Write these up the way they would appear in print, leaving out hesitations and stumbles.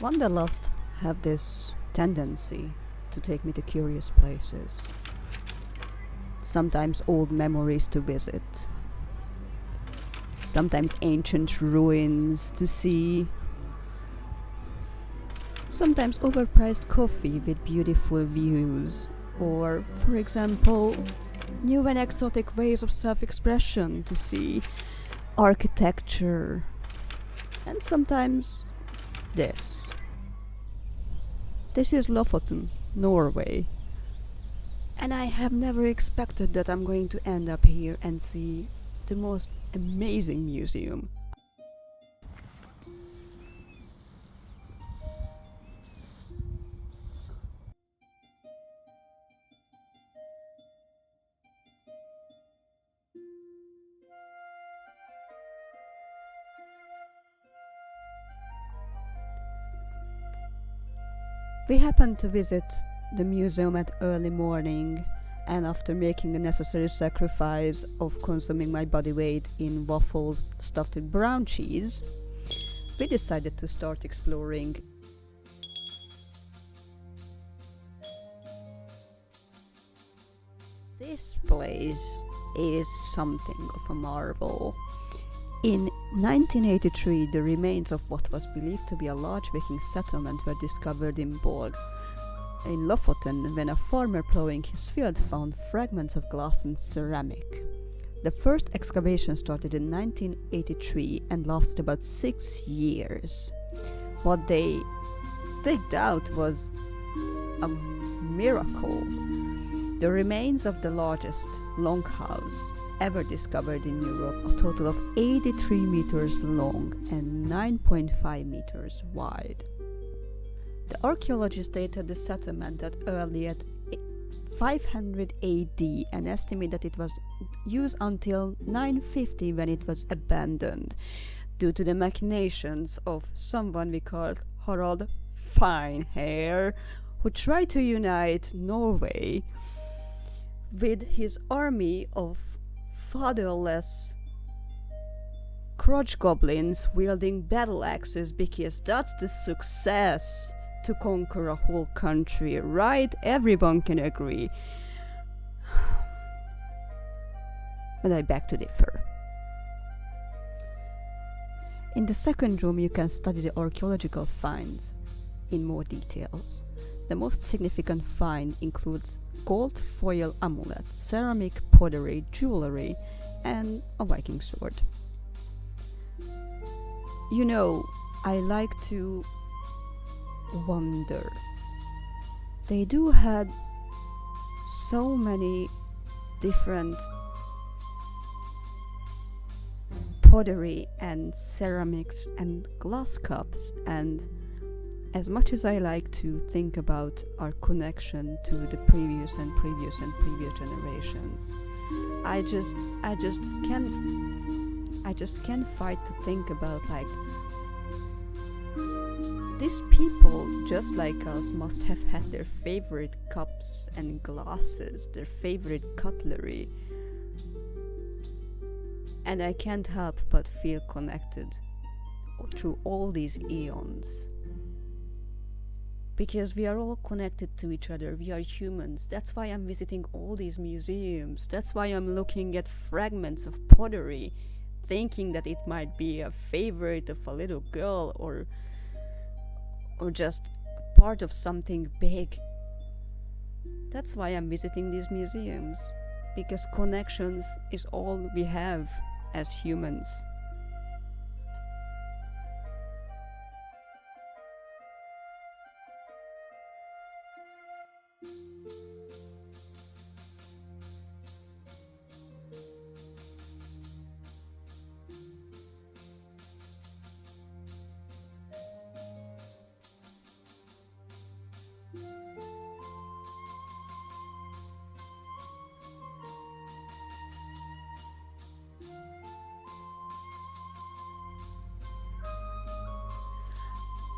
Wanderlust have this tendency to take me to curious places. Sometimes old memories to visit. Sometimes ancient ruins to see. Sometimes overpriced coffee with beautiful views. Or, for example, new and exotic ways of self-expression to see. Architecture. And sometimes this. This is Lofoten, Norway. And I have never expected that I'm going to end up here and see the most amazing museum. We happened to visit the museum at early morning, and after making the necessary sacrifice of consuming my body weight in waffles stuffed with brown cheese, we decided to start exploring. This place is something of a marvel. In 1983, the remains of what was believed to be a large Viking settlement were discovered in Borg, in Lofoten, when a farmer plowing his field found fragments of glass and ceramic. The first excavation started in 1983 and lasted about 6 years. What they digged out was a miracle. The remains of the largest longhouse ever discovered in Europe, a total of 83 meters long and 9.5 meters wide. The archaeologists dated the settlement at early at 500 AD and estimate that it was used until 950 when it was abandoned, due to the machinations of someone we called Harald Finehair, who tried to unite Norway with his army of fatherless crotch goblins wielding battle axes, because that's the success to conquer a whole country, right? Everyone can agree. But I beg to differ. In the second room you can study the archaeological finds in more details. The most significant find includes gold foil amulets, ceramic pottery, jewelry, and a Viking sword. You know, I like to wonder. They do have so many different pottery and ceramics and glass cups, and as much as I like to think about our connection to the previous generations, I just can't fight to think about, like, these people, just like us, must have had their favorite cups and glasses, their favorite cutlery. And I can't help but feel connected through all these eons. Because we are all connected to each other, we are humans. That's why I'm visiting all these museums. That's why I'm looking at fragments of pottery, thinking that it might be a favorite of a little girl or just part of something big. That's why I'm visiting these museums, because connections is all we have as humans.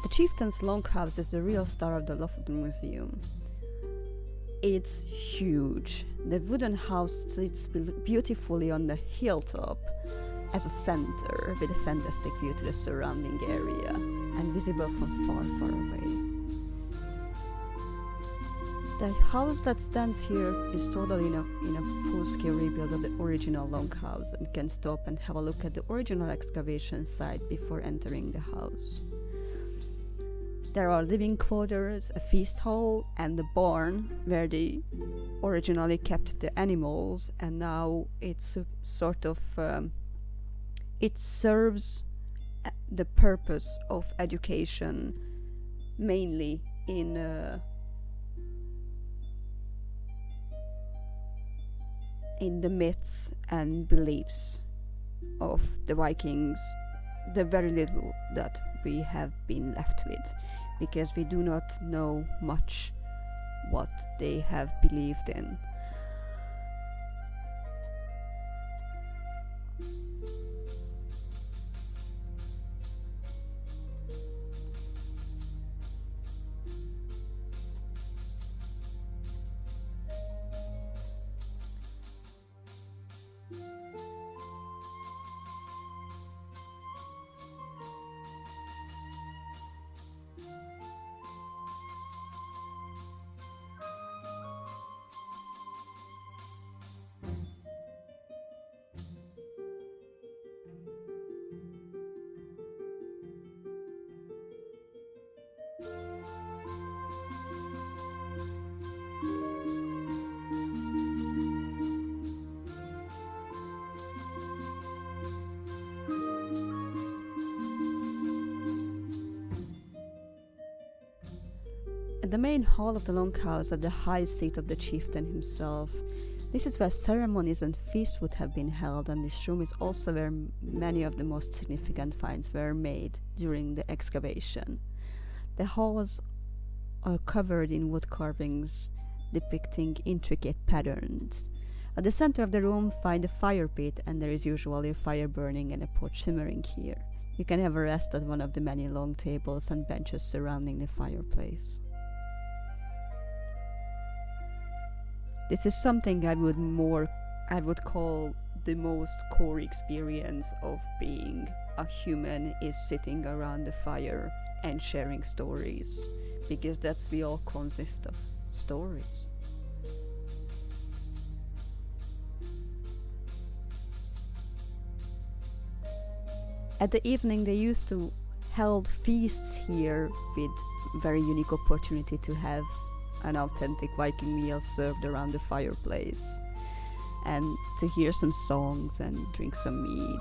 The chieftain's longhouse is the real star of the Lofoten Museum. It's huge. The wooden house sits beautifully on the hilltop as a center with a fantastic view to the surrounding area. and visible from far, far away. The house that stands here is totally in a full-scale rebuild of the original longhouse, and can stop and have a look at the original excavation site before entering the house. There are living quarters, a feast hall, and the barn where they originally kept the animals, and now it's it serves the purpose of education, mainly in the myths and beliefs of the Vikings, the very little that we have been left with, because we do not know much what they have believed in. At the main hall of the longhouse, at the high seat of the chieftain himself, this is where ceremonies and feasts would have been held, and this room is also where many of the most significant finds were made during the excavation. The halls are covered in wood carvings depicting intricate patterns. At the center of the room, find a fire pit, and there is usually a fire burning and a pot simmering here. You can have a rest at one of the many long tables and benches surrounding the fireplace. This is something I would call the most core experience of being a human, is sitting around the fire and sharing stories, because that's we all consist of stories. At the evening they used to held feasts here with very unique opportunity to have an authentic Viking meal served around the fireplace, and to hear some songs and drink some mead.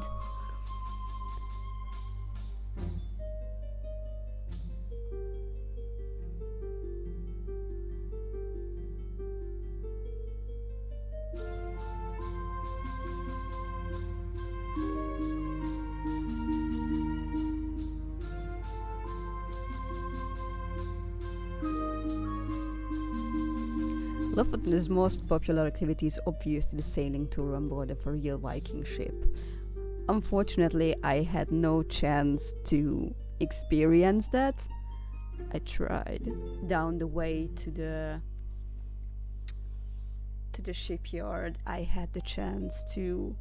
Lofoten's most popular activity is obviously the sailing tour on board of a real Viking ship. Unfortunately, I had no chance to experience that. I tried. Down the way to the shipyard, I had the chance to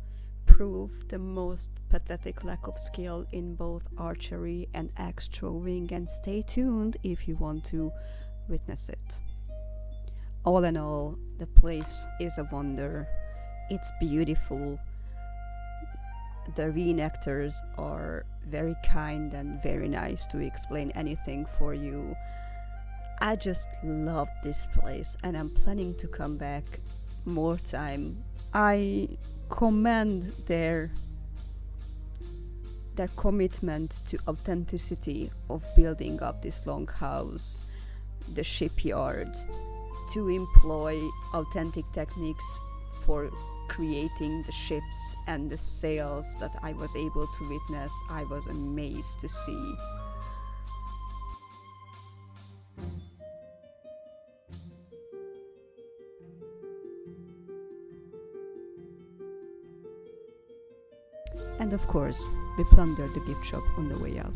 prove the most pathetic lack of skill in both archery and axe throwing, and stay tuned if you want to witness it. All in all, the place is a wonder. It's beautiful. The reenactors are very kind and very nice to explain anything for you. I just love this place, and I'm planning to come back more time. I commend their commitment to authenticity of building up this longhouse, the shipyard, to employ authentic techniques for creating the ships and the sails that I was able to witness. I was amazed to see. And of course, we plundered the gift shop on the way out.